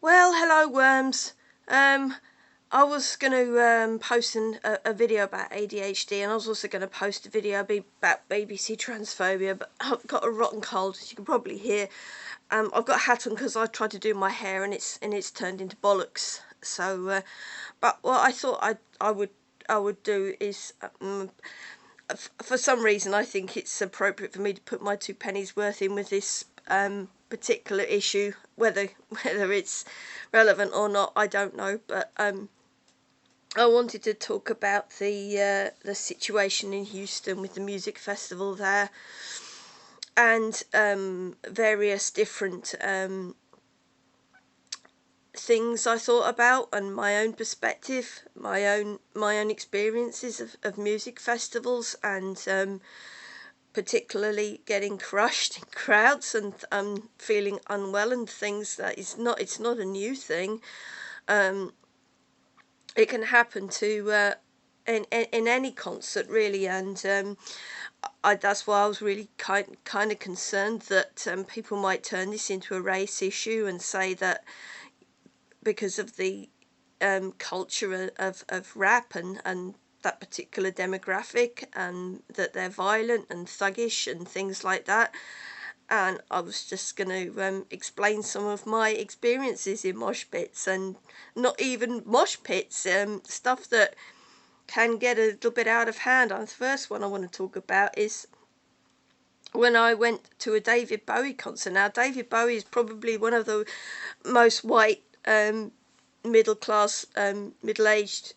Well, hello worms. I was going to post a video about ADHD, and I was also going to post a video about BBC transphobia, but I've got a rotten cold, as you can probably hear. I've got a hat on because I tried to do my hair, and it's turned into bollocks. So, but what I thought I would do is, for some reason, I think it's appropriate for me to put my two pennies worth in with this particular issue. Whether it's relevant or not, I don't know. But I wanted to talk about the situation in Houston with the music festival there, and various different things I thought about, and my own perspective, my own experiences of music festivals, and particularly getting crushed in crowds and feeling unwell and things. That is not, it's not a new thing. It can happen to in any concert really, and that's why I was really kind of concerned that people might turn this into a race issue and say that because of the culture of rap and that particular demographic, and that they're violent and thuggish and things like that. And I was just going to explain some of my experiences in mosh pits, and not even mosh pits, stuff that can get a little bit out of hand. And the first one I want to talk about is when I went to a David Bowie concert. Now, David Bowie is probably one of the most white, middle class, middle-aged,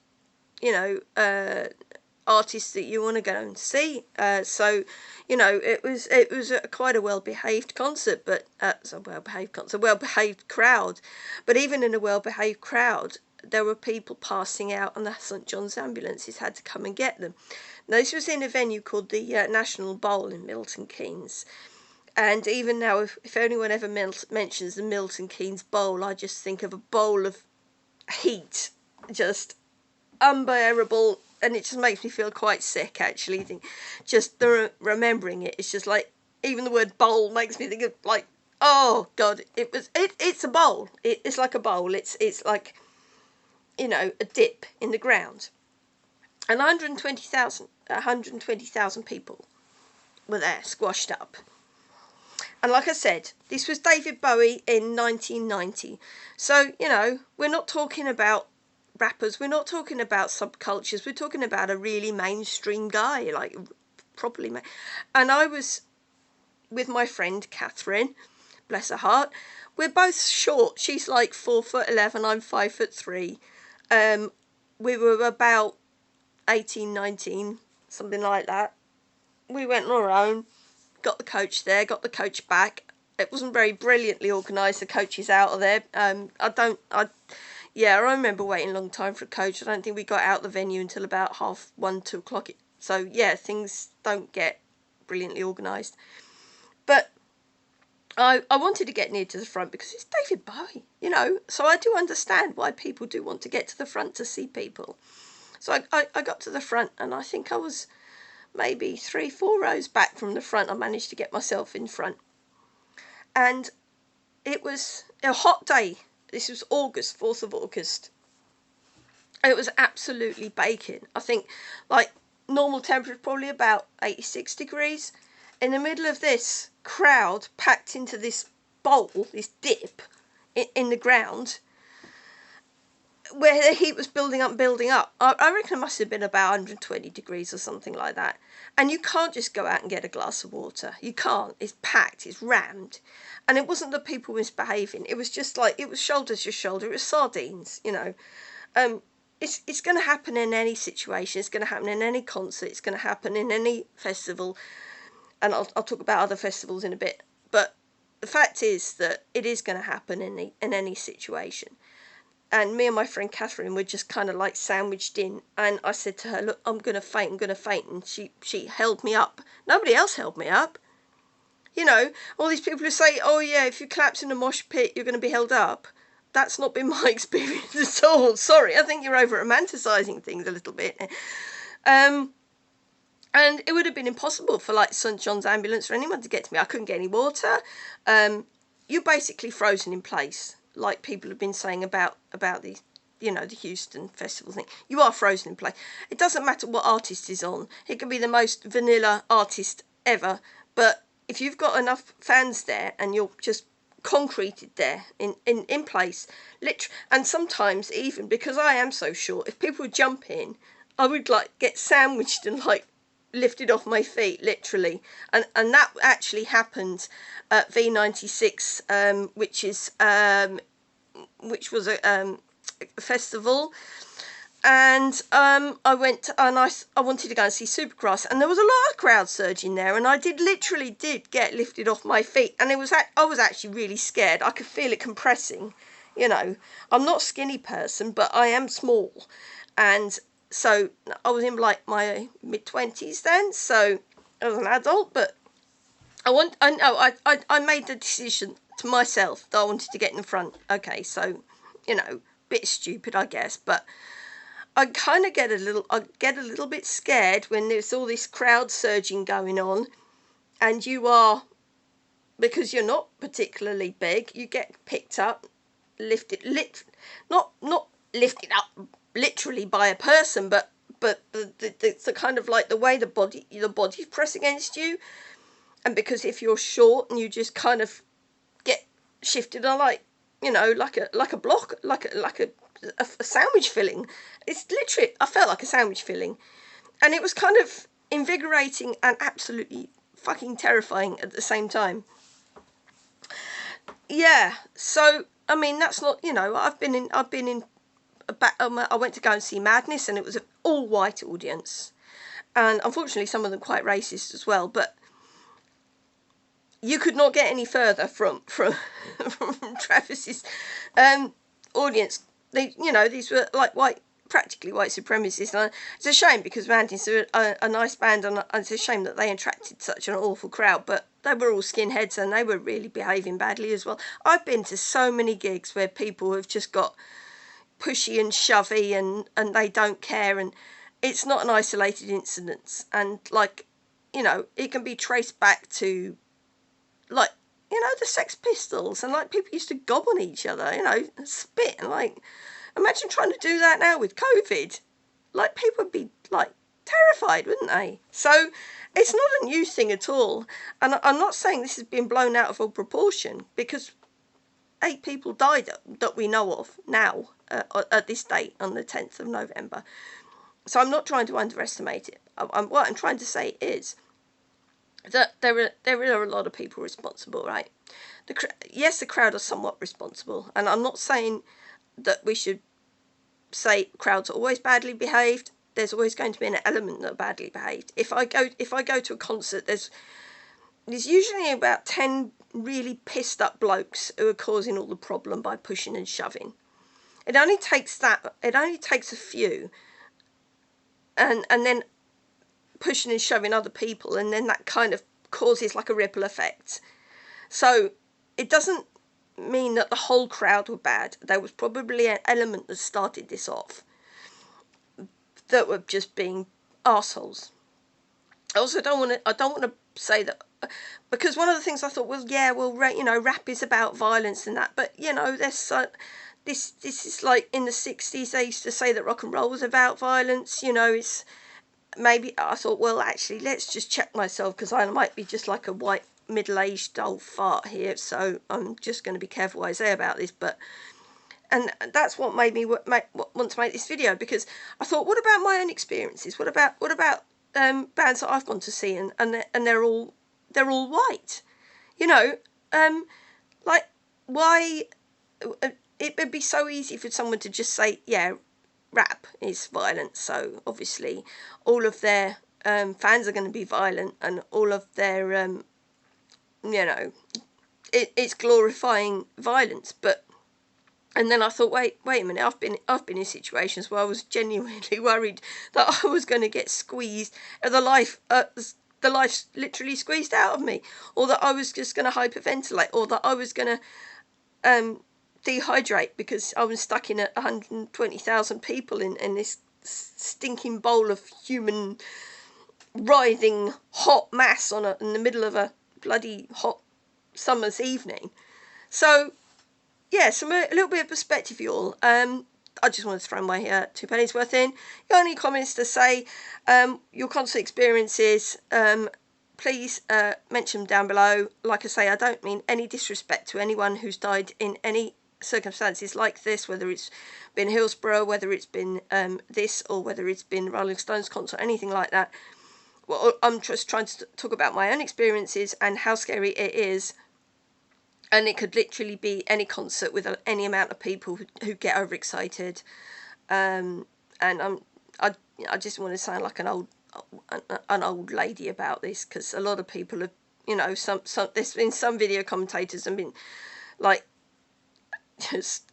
artists that you want to go and see. So, it was quite a well-behaved concert, but a well-behaved crowd. But even in a well-behaved crowd, there were people passing out, and the St John's ambulances had to come and get them. Now, this was in a venue called the National Bowl in Milton Keynes. And even now, if anyone ever mentions the Milton Keynes Bowl, I just think of a bowl of heat, just unbearable, and it just makes me feel quite sick, actually. Just remembering it, it's just like, even the word bowl makes me think of, like, oh god, it's a bowl. It's like a bowl. It's like, a dip in the ground. And 120,000 people were there, squashed up. And like I said, this was David Bowie in 1990. So, we're not talking about rappers, we're not talking about subcultures, we're talking about a really mainstream guy, like properly. And I was with my friend Catherine, bless her heart. We're both short. She's like 4'11", I'm 5'3". We were about 18, 19, something like that. We went on our own, got the coach there, got the coach back. It wasn't very brilliantly organised. The coach is out of there. I remember waiting a long time for a coach. I don't think we got out of the venue until about 1:30, 2 o'clock. So yeah, things don't get brilliantly organised. But I wanted to get near to the front because it's David Bowie, So I do understand why people do want to get to the front to see people. So I got to the front, and I think I was maybe 3-4 rows back from the front. I managed to get myself in front. And it was a hot day. This was August, 4th of August. It was absolutely baking. I think, like, normal temperature probably about 86 degrees. In the middle of this crowd packed into this bowl, this dip in the ground, where the heat was building up. I reckon it must have been about 120 degrees or something like that. And you can't just go out and get a glass of water. You can't. It's packed. It's rammed. And it wasn't that people misbehaving. It was just like, it was shoulder to shoulder. It was sardines, It's going to happen in any situation. It's going to happen in any concert. It's going to happen in any festival. And I'll talk about other festivals in a bit. But the fact is that it is going to happen in any situation. And me and my friend Catherine were just kind of like sandwiched in. And I said to her, look, I'm going to faint. And she held me up. Nobody else held me up. All these people who say, oh yeah, if you collapse in a mosh pit, you're going to be held up. That's not been my experience at all. Sorry, I think you're over-romanticising things a little bit. And it would have been impossible for, like, St John's ambulance for anyone to get to me. I couldn't get any water. You're basically frozen in place. like people have been saying about the, you know, the Houston festival thing. You are frozen in place. It doesn't matter what artist is on. It could be the most vanilla artist ever, but if you've got enough fans there and you're just concreted there in place, and sometimes even because I am so short, if people would jump in, I would like get sandwiched and like lifted off my feet, literally. And that actually happened at V96, which was a festival, and I went and I wanted to go and see Supergrass, and there was a lot of crowd surging there, and I literally did get lifted off my feet, and I was actually really scared. I could feel it compressing, you know. I'm not a skinny person, but I am small, and so I was in like my mid-20s then, so I was an adult, but I made the decision to myself that I wanted to get in the front. Okay, so, you know, bit stupid, I guess, but I kind of get a little bit scared when there's all this crowd surging going on, and you are, because you're not particularly big, you get picked up, not lifted up literally by a person, but the kind of like the way the body's press against you, and because if you're short and you just kind of get shifted on, like, you know, like a block, like a sandwich filling. It's literally, I felt like a sandwich filling, and it was kind of invigorating and absolutely fucking terrifying at the same time. Yeah, so I mean, that's not, you know, I went to go and see Madness, and it was an all white audience, and unfortunately some of them quite racist as well, but you could not get any further from Travis's audience. They, you know, these were like practically white supremacists, and it's a shame because Madness are a nice band, and it's a shame that they attracted such an awful crowd, but they were all skinheads and they were really behaving badly as well. I've been to so many gigs where people have just got pushy and shovey, and they don't care, and it's not an isolated incident, and like, you know, it can be traced back to, like, you know, the Sex Pistols, and like people used to gob on each other, you know, spit, and like, imagine trying to do that now with COVID. Like, people would be like terrified, wouldn't they? So it's not a new thing at all, and I'm not saying this has been blown out of all proportion, because 8 people died that we know of now at this date on the 10th of November. So I'm not trying to underestimate it. What I'm trying to say is that there are a lot of people responsible, right? Yes, the crowd are somewhat responsible, and I'm not saying that we should say crowds are always badly behaved. There's always going to be an element that are badly behaved. If I go to a concert, there's usually about 10 really pissed up blokes who are causing all the problem by pushing and shoving. It only takes a few, and then pushing and shoving other people, and then that kind of causes like a ripple effect. So it doesn't mean that the whole crowd were bad. There was probably an element that started this off that were just being arseholes. I also don't want to say that, because one of the things I thought was, yeah, well, you know, rap is about violence and that, but you know, there's this is like in the 60s they used to say that rock and roll was about violence. You know, it's maybe I thought, well, actually, let's just check myself, because I might be just like a white middle-aged old fart here, so I'm just going to be careful what I say about this. But and that's what made me want to make this video, because I thought, what about my own experiences? What about bands that I've gone to see, and they're all white, you know, like, why? It would be so easy for someone to just say, yeah, rap is violent, so obviously all of their fans are going to be violent, and all of their you know, it's glorifying violence. But and then I thought, wait a minute, I've been in situations where I was genuinely worried that I was going to get squeezed, the life's literally squeezed out of me, or that I was just going to hyperventilate, or that I was going to dehydrate because I was stuck in 120,000 people in this stinking bowl of human writhing hot mass in the middle of a bloody hot summer's evening. So yeah, a little bit of perspective, y'all. I just want to throw my 2 pennies worth in. You got any comments to say? Your concert experiences? Please mention them down below. Like I say, I don't mean any disrespect to anyone who's died in any circumstances like this, whether it's been Hillsborough, whether it's been this, or whether it's been Rolling Stones concert, anything like that. Well, I'm just trying to talk about my own experiences and how scary it is. And it could literally be any concert with any amount of people who get overexcited. And I just want to sound like an old lady about this, because a lot of people have, there's been some video commentators and been like, just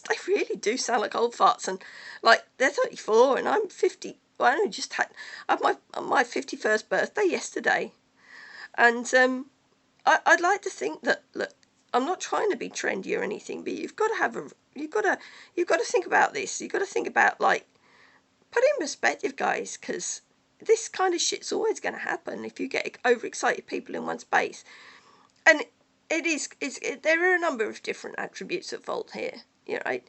they really do sound like old farts, and like they're 34 and I'm 50. Well, I only just had my 51st birthday yesterday, and I'd like to think that, look, I'm not trying to be trendy or anything, but you've got to think about this. You've got to think about, like, put it in perspective, guys, because this kind of shit's always going to happen if you get overexcited people in one space. And there are a number of different attributes at fault here. You know,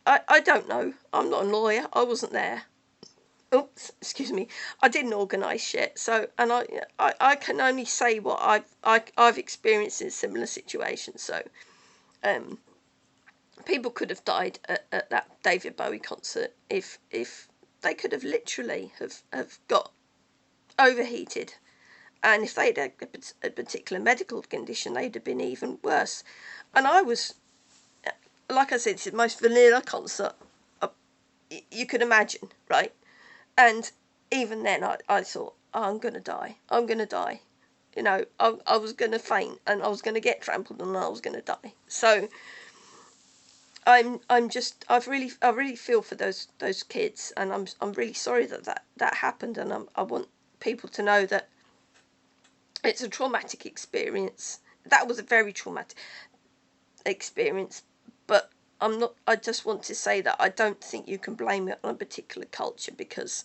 I don't know. I'm not a lawyer. I wasn't there. Oops, excuse me. I didn't organise shit. So, and I can only say what I've experienced in similar situations. So, people could have died at that David Bowie concert if they could have literally have got overheated, and if they'd had a particular medical condition, they'd have been even worse. And I was, like I said, it's the most vanilla concert you could imagine, right? And even then, I thought, oh, I'm going to die. I'm going to die. You know, I was going to faint, and I was going to get trampled, and I was going to die. So I really feel for those kids, and I'm really sorry that happened, and I want people to know that it's a traumatic experience. That was a very traumatic experience, but I just want to say that I don't think you can blame it on a particular culture, because,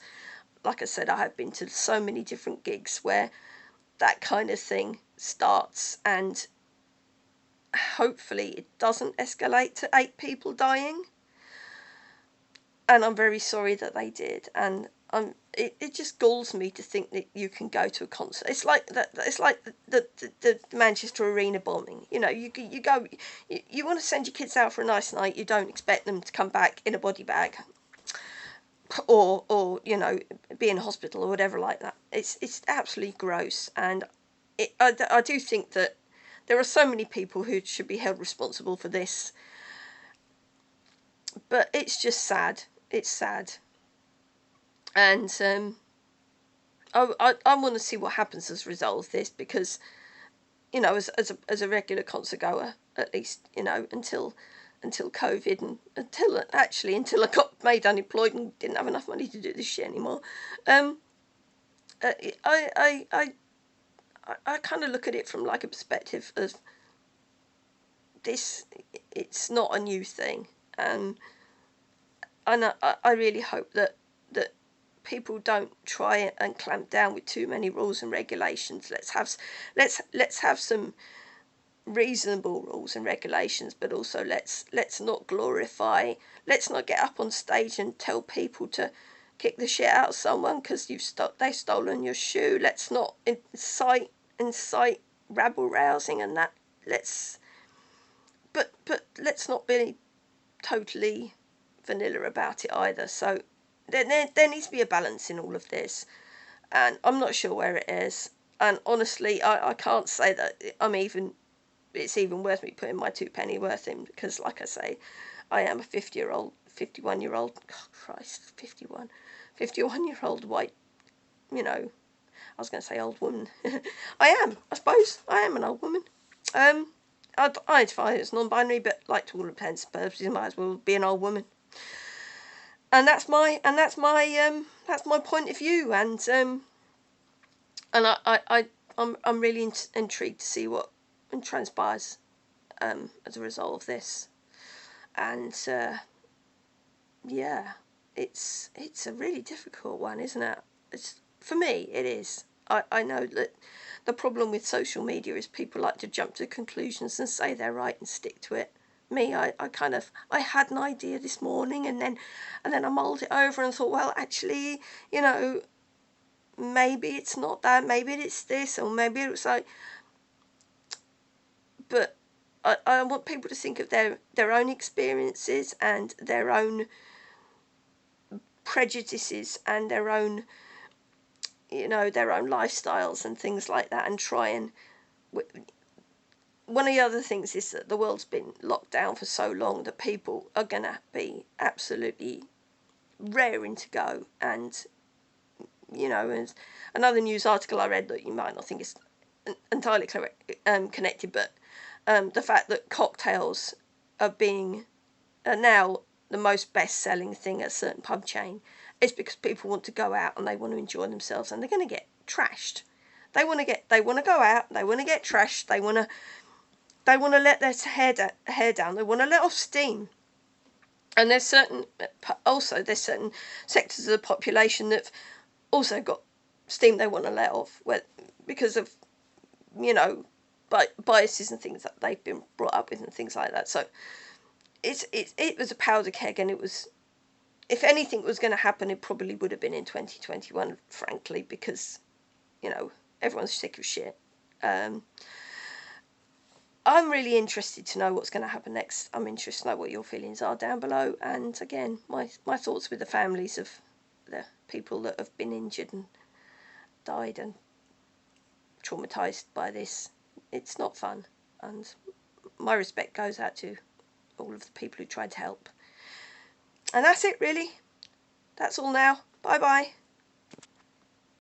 like I said, I have been to so many different gigs where that kind of thing starts, and hopefully it doesn't escalate to 8 people dying. And I'm very sorry that they did, and it just galls me to think that you can go to a concert. It's like that. It's like the Manchester Arena bombing. You know, you go, you want to send your kids out for a nice night. You don't expect them to come back in a body bag, or be in hospital or whatever like that. It's absolutely gross, and I do think that there are so many people who should be held responsible for this, but it's just sad. It's sad. And I want to see what happens as a result of this, because, as a regular concert goer, at least, until COVID, and until I got made unemployed and didn't have enough money to do this shit anymore. I kind of look at it from, like, a perspective of this. It's not a new thing, and I really hope that people don't try and clamp down with too many rules and regulations. Let's have some reasonable rules and regulations, but also let's not glorify. Let's not get up on stage and tell people to kick the shit out of someone because they've stolen your shoe. Let's not incite rabble rousing and that. But let's not be totally vanilla about it either. So there needs to be a balance in all of this, and I'm not sure where it is. And honestly, I can't say that it's even worth me putting my 2 penny worth in, because, like I say, I am a 51-year-old, God Christ, 51-year-old white, I was going to say old woman. I suppose I am an old woman. I identify as non-binary, but, like, to all intents and purposes, I might as well be an old woman. And that's my point of view, and I'm really intrigued to see what transpires as a result of this. And yeah, it's a really difficult one, isn't it? For me, it is. I know that the problem with social media is people like to jump to conclusions and say they're right and stick to it. Me, I had an idea this morning, and then I mulled it over and thought, well, actually, you know, maybe it's not that, maybe it's this, or maybe it's like, but I want people to think of their own experiences and their own prejudices and their own, you know, their own lifestyles and things like that, and try and, one of the other things is that the world's been locked down for so long that people are going to be absolutely raring to go. And, you know, and another news article I read that you might not think is entirely connected, but the fact that cocktails are now the most best-selling thing at a certain pub chain is because people want to go out and they want to enjoy themselves, and they're going to get trashed. They want to go out, they want to get trashed, they want to let their hair down, they want to let off steam. And there's certain sectors of the population that've also got steam they want to let off, because of, you know, biases and things that they've been brought up with and things like that. So it was a powder keg, and it was, if anything was going to happen, it probably would have been in 2021, frankly, because, you know, everyone's sick of shit. I'm really interested to know what's going to happen next. I'm interested to know what your feelings are down below. And again, my thoughts with the families of the people that have been injured and died and traumatised by this. It's not fun. And my respect goes out to all of the people who tried to help. And that's it, really. That's all now. Bye bye.